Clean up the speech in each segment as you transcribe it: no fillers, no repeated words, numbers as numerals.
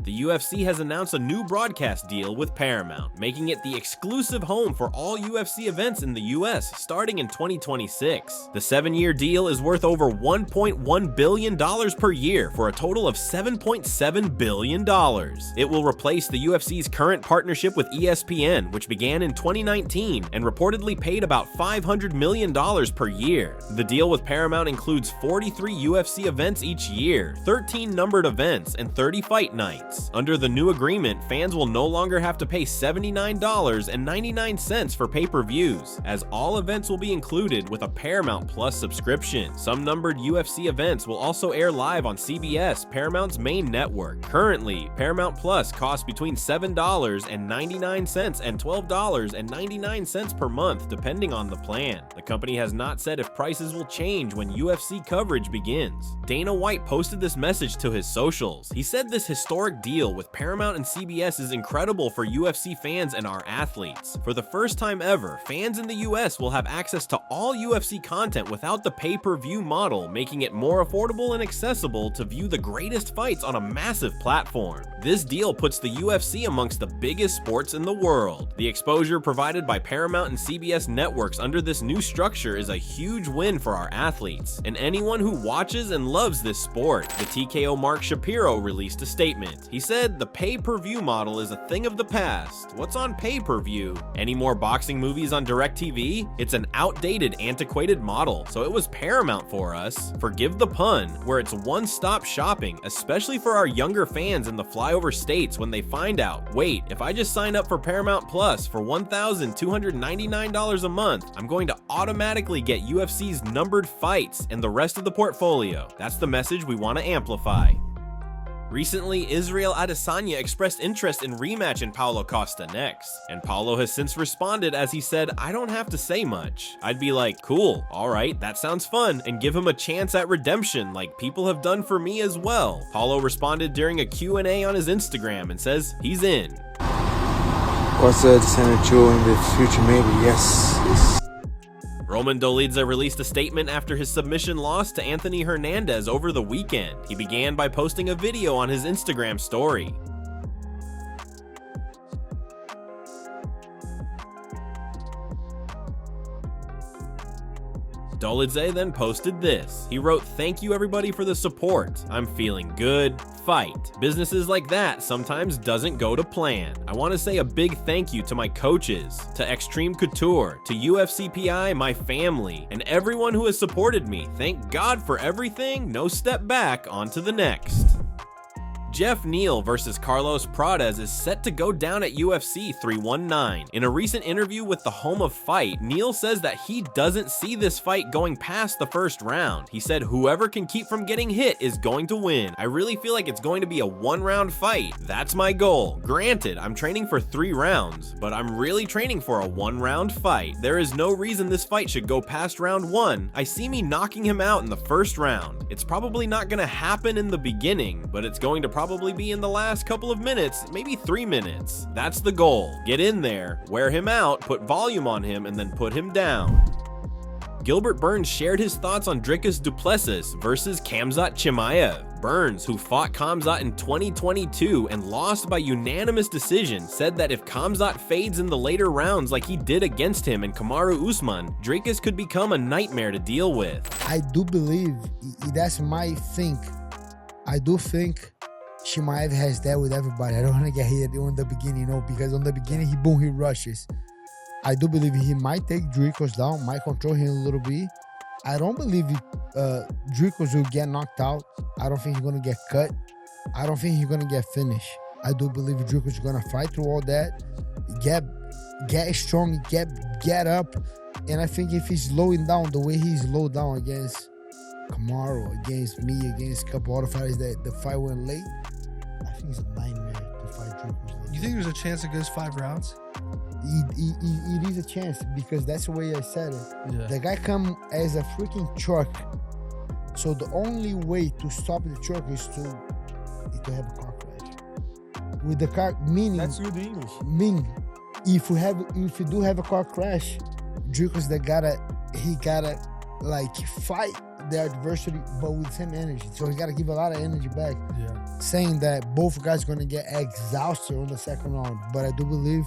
the UFC has announced a new broadcast deal with Paramount, making it the exclusive home for all UFC events in the US starting in 2026. The 7-year deal is worth over $1.1 billion per year for a total of $7.7 billion. It will replace the UFC's current partnership with ESPN, which began in 2019 and reportedly paid about $500 million per year. The deal with Paramount includes 43 UFC events each year, 13 numbered events, and 30 fight nights. Under the new agreement, fans will no longer have to pay $79.99 for pay-per-views, as all events will be included with a Paramount Plus subscription. Some numbered UFC events will also air live on CBS, Paramount's main network. Currently, Paramount Plus costs between $7.99 and $12.99 per month, depending on the plan. The company has not said if prices will change when UFC coverage begins. Dana White posted this message to his socials. He said this historic deal with Paramount and CBS is incredible for UFC fans and our athletes. For the first time ever, fans in the US will have access to all UFC content without the pay-per-view model, making it more affordable and accessible to view the greatest fights on a massive platform. This deal puts the UFC amongst the biggest sports in the world. The exposure provided by Paramount and CBS networks under this new structure is a huge win for our athletes and anyone who watches and loves this sport. The TKO Mark Shapiro released a statement. He said, "The pay-per-view model is a thing of the past. What's on pay-per-view? Any more boxing movies on DirecTV? It's an outdated, antiquated model, so it was Paramount for us. Forgive the pun, where it's one-stop shopping, especially for our younger fans in the flyover states when they find out, wait, if I just sign up for Paramount Plus for $1,299 a month, I'm going to automatically get UFC's numbered fights and the rest of the portfolio. That's the message we want to amplify." Recently, Israel Adesanya expressed interest in rematch Paulo Costa next, and Paulo has since responded as he said, "I don't have to say much. I'd be like, cool, alright, that sounds fun, and give him a chance at redemption like people have done for me as well." Paulo responded during a Q&A on his Instagram and says he's in. Costa, Adesanya 2 in the future, maybe, yes. Roman Dolidze released a statement after his submission loss to Anthony Hernandez over the weekend. He began by posting a video on his Instagram story. Dolidze then posted this. He wrote, "Thank you everybody for the support. I'm feeling good. Fight. Businesses like that sometimes doesn't go to plan. I want to say a big thank you to my coaches, to Extreme Couture, to UFCPI, my family, and everyone who has supported me. Thank God for everything. No step back, on to the next." Geoff Neal versus Carlos Prates is set to go down at UFC 319. In a recent interview with the Home of Fight, Neal says that he doesn't see this fight going past the first round. He said, "Whoever can keep from getting hit is going to win. I really feel like it's going to be a 1-round fight. That's my goal. Granted, I'm training for 3 rounds, but I'm really training for a 1-round fight. There is no reason this fight should go past round 1. I see me knocking him out in the first round. It's probably not going to happen in the beginning, but it's going to probably be in the last couple of minutes, maybe 3 minutes. That's the goal. Get in there, wear him out, put volume on him, and then put him down." Gilbert Burns shared his thoughts on Dricus du Plessis versus Khamzat Chimaev. Burns, who fought Khamzat in 2022 and lost by unanimous decision, said that if Khamzat fades in the later rounds like he did against him and Kamaru Usman, Dricus could become a nightmare to deal with. I do believe, that's my think. I do think Chimaev has that with everybody. I don't want to get hit on the beginning, because on the beginning, he rushes. I do believe he might take Dricus down, might control him a little bit. I don't believe Dricus will get knocked out. I don't think he's going to get cut. I don't think he's going to get finished. I do believe Dricus is going to fight through all that, get strong, get up. And I think if he's slowing down the way he's slowed down against Kamaru, against me, against a couple other fighters that the fight went late, I think it's a nightmare to fight Dricus. You think there's a chance it goes 5 rounds? It is a chance, because that's the way I said it. Yeah. The guy come as a freaking truck. So the only way to stop the truck is to have a car crash. With the car, meaning... That's good English. Meaning, if you do have a car crash, Dricus, he gotta like fight the adversity, but with the same energy. So he got to give a lot of energy back. Yeah. Saying that both guys going to get exhausted on the second round. But I do believe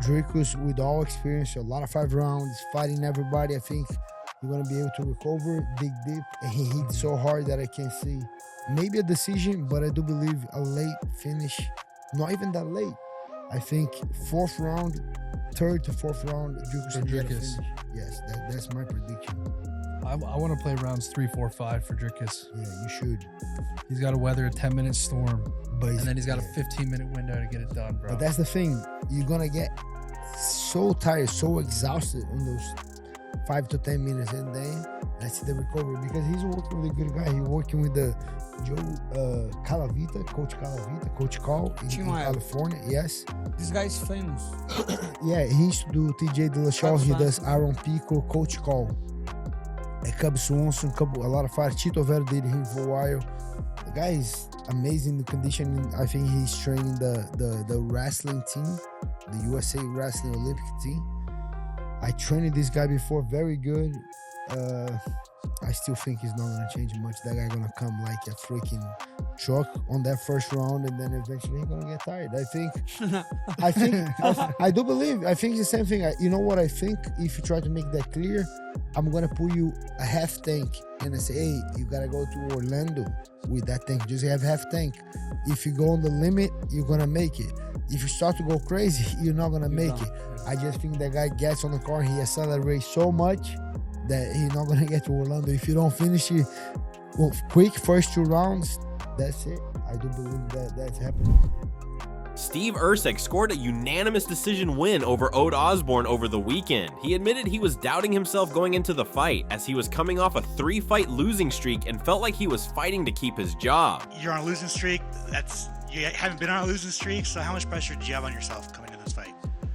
Dricus, with all experience, a lot of 5 rounds, fighting everybody, I think he's going to be able to recover, dig deep, and he hit so hard that I can see maybe a decision, but I do believe a late finish. Not even that late. I think 4th round, 3rd to 4th round, Dricus can get a finish. Yes, that's my prediction. I want to play rounds 3, 4, 5 for Dricus. Yeah, you should. He's got to weather a 10-minute storm, and then he's got a yeah. 15-minute window to get it done, bro. But that's the thing. You're going to get so tired, so exhausted in those 5 to 10 minutes, and then that's the recovery. Because he's working with a good guy. He's working with the Coach Carl in California. Yes. This guy is famous. Yeah, he used to do TJ Dillashaw. He does Aaron Pico, Coach Carl. Cub Swanson, a lot of fights. Chito Vera did him for a while. The guy is amazing in conditioning. I think he's training the wrestling team, the USA Wrestling Olympic team. I trained this guy before, very good. I still think he's not gonna change much. That guy gonna come like a freaking truck on that first round, and then eventually he's gonna get tired. I do believe. I think it's the same thing. You know what I think? If you try to make that clear, I'm gonna pull you a half tank and I say, hey, you gotta go to Orlando with that tank. Just have half tank. If you go on the limit, you're gonna make it. If you start to go crazy, you're not gonna make it. I just think that guy gets on the car, he accelerates so much that he's not gonna get to Orlando. If you don't finish it quick, first 2 rounds, that's it. I do believe that's happening. Steve Erceg scored a unanimous decision win over Ode Osborne over the weekend. He admitted he was doubting himself going into the fight as he was coming off a 3-fight losing streak and felt like he was fighting to keep his job. You're on a losing streak. You haven't been on a losing streak, so how much pressure do you have on yourself coming into this fight?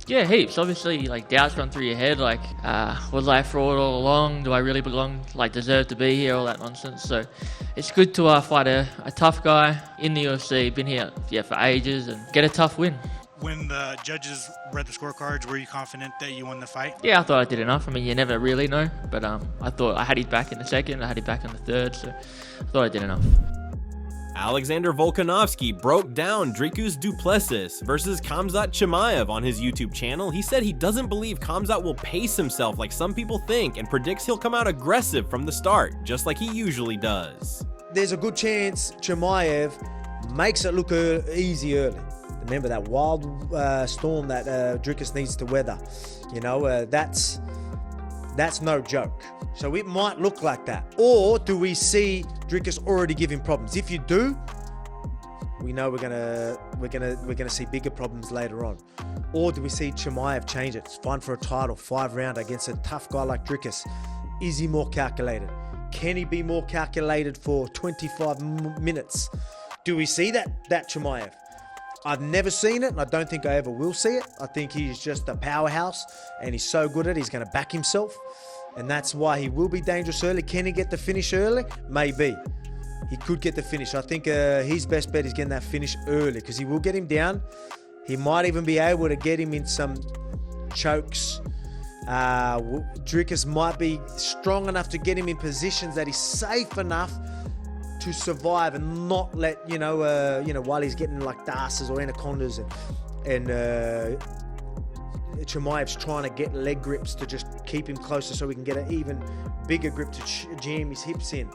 Yeah, heaps. Obviously, like, doubts gone through your head. Like, was I a fraud all along? Do I really belong, deserve to be here? All that nonsense. So it's good to fight a tough guy in the UFC. Been here, for ages, and get a tough win. When the judges read the scorecards, were you confident that you won the fight? Yeah, I thought I did enough. I mean, you never really know. But I thought I had his back in the second. I had his back in the third. So I thought I did enough. Alexander Volkanovski broke down Dricus du Plessis versus Khamzat Chimaev on his YouTube channel. He said he doesn't believe Khamzat will pace himself like some people think and predicts he'll come out aggressive from the start, just like he usually does. There's a good chance Chimaev makes it look easy early. Remember that wild storm that Dricus needs to weather. That's no joke. So it might look like that. Or do we see Dricus already giving problems? If you do, we know we're gonna see bigger problems later on. Or do we see Chimaev change it? Fight for a title, 5 round against a tough guy like Dricus. Is he more calculated? Can he be more calculated for 25 minutes? Do we see that Chimaev? I've never seen it, and I don't think I ever will see it. I think he's just a powerhouse, and he's so good at it, he's going to back himself. And that's why he will be dangerous early. Can he get the finish early? Maybe. He could get the finish. I think his best bet is getting that finish early, because he will get him down. He might even be able to get him in some chokes. Dricus might be strong enough to get him in positions that he's safe enough to survive and not let, while he's getting like dasses or anacondas and Chimaev's trying to get leg grips to just keep him closer so he can get an even bigger grip to jam his hips in.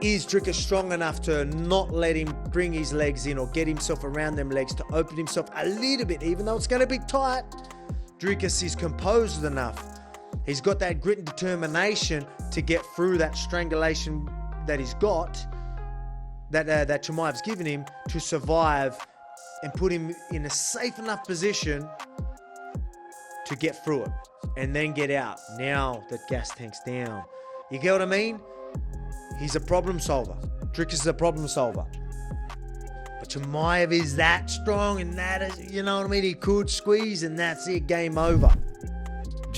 Is Dricus strong enough to not let him bring his legs in or get himself around them legs to open himself a little bit, even though it's going to be tight? Dricus is composed enough. He's got that grit and determination to get through that strangulation that he's got, that Chimaev's given him, to survive and put him in a safe enough position to get through it and then get out. Now that gas tank's down. You get what I mean? He's a problem solver. Dricus is a problem solver. But Chimaev is that strong, and that is, you know what I mean? He could squeeze and that's it, game over.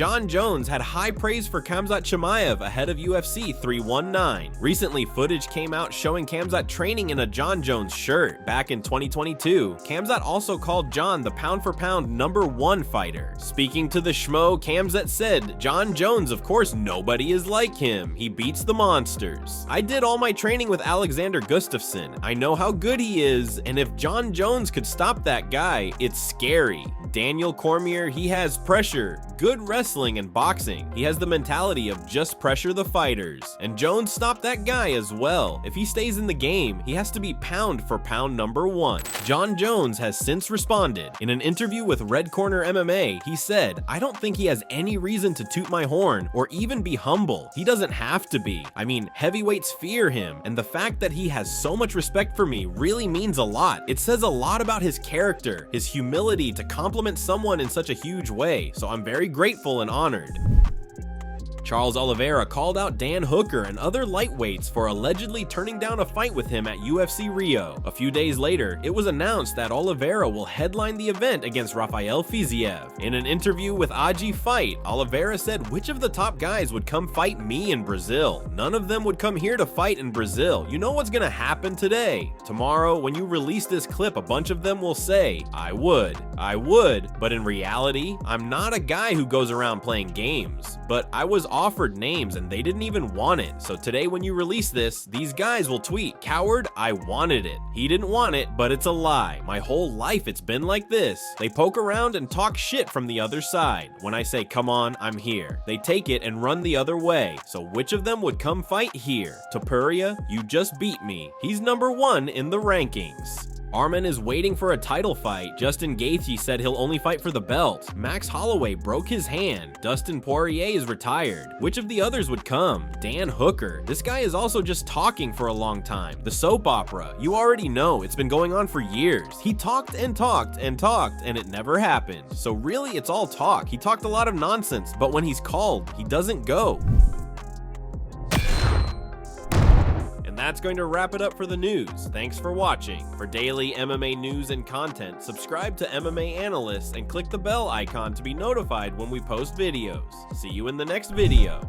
Jon Jones had high praise for Khamzat Chimaev ahead of UFC 319. Recently, footage came out showing Khamzat training in a Jon Jones shirt. Back in 2022, Khamzat also called Jon the pound-for-pound #1 fighter. Speaking to the Schmo, Khamzat said, "Jon Jones, of course nobody is like him. He beats the monsters. I did all my training with Alexander Gustafsson. I know how good he is, and if Jon Jones could stop that guy, it's scary. Daniel Cormier, he has pressure, good wrestling and boxing. He has the mentality of just pressure the fighters. And Jones stopped that guy as well. If he stays in the game, he has to be pound for pound #1. Jon Jones has since responded. In an interview with Red Corner MMA, he said, "I don't think he has any reason to toot my horn or even be humble. He doesn't have to be. I mean, heavyweights fear him, and the fact that he has so much respect for me really means a lot. It says a lot about his character, his humility to compliment someone in such a huge way, so I'm very grateful and honored." Charles Oliveira called out Dan Hooker and other lightweights for allegedly turning down a fight with him at UFC Rio. A few days later, it was announced that Oliveira will headline the event against Rafael Fiziev. In an interview with AG Fight, Oliveira said which of the top guys would come fight me in Brazil. None of them would come here to fight in Brazil. You know what's gonna happen today. Tomorrow, when you release this clip, a bunch of them will say, I would, but in reality, I'm not a guy who goes around playing games. But I was offered names and they didn't even want it. So today when you release this, these guys will tweet, "Coward, I wanted it. He didn't want it, but it's a lie. My whole life it's been like this." They poke around and talk shit from the other side. When I say, "Come on, I'm here," they take it and run the other way. So which of them would come fight here? Topuria, you just beat me. He's #1 in the rankings. Arman is waiting for a title fight. Justin Gaethje said he'll only fight for the belt. Max Holloway broke his hand. Dustin Poirier is retired. Which of the others would come? Dan Hooker. This guy is also just talking for a long time. The soap opera. You already know. It's been going on for years. He talked and talked and talked and it never happened. So really, it's all talk. He talked a lot of nonsense, but when he's called, he doesn't go. That's going to wrap it up for the news. Thanks for watching. For daily MMA news and content, subscribe to MMA Analysts and click the bell icon to be notified when we post videos. See you in the next video.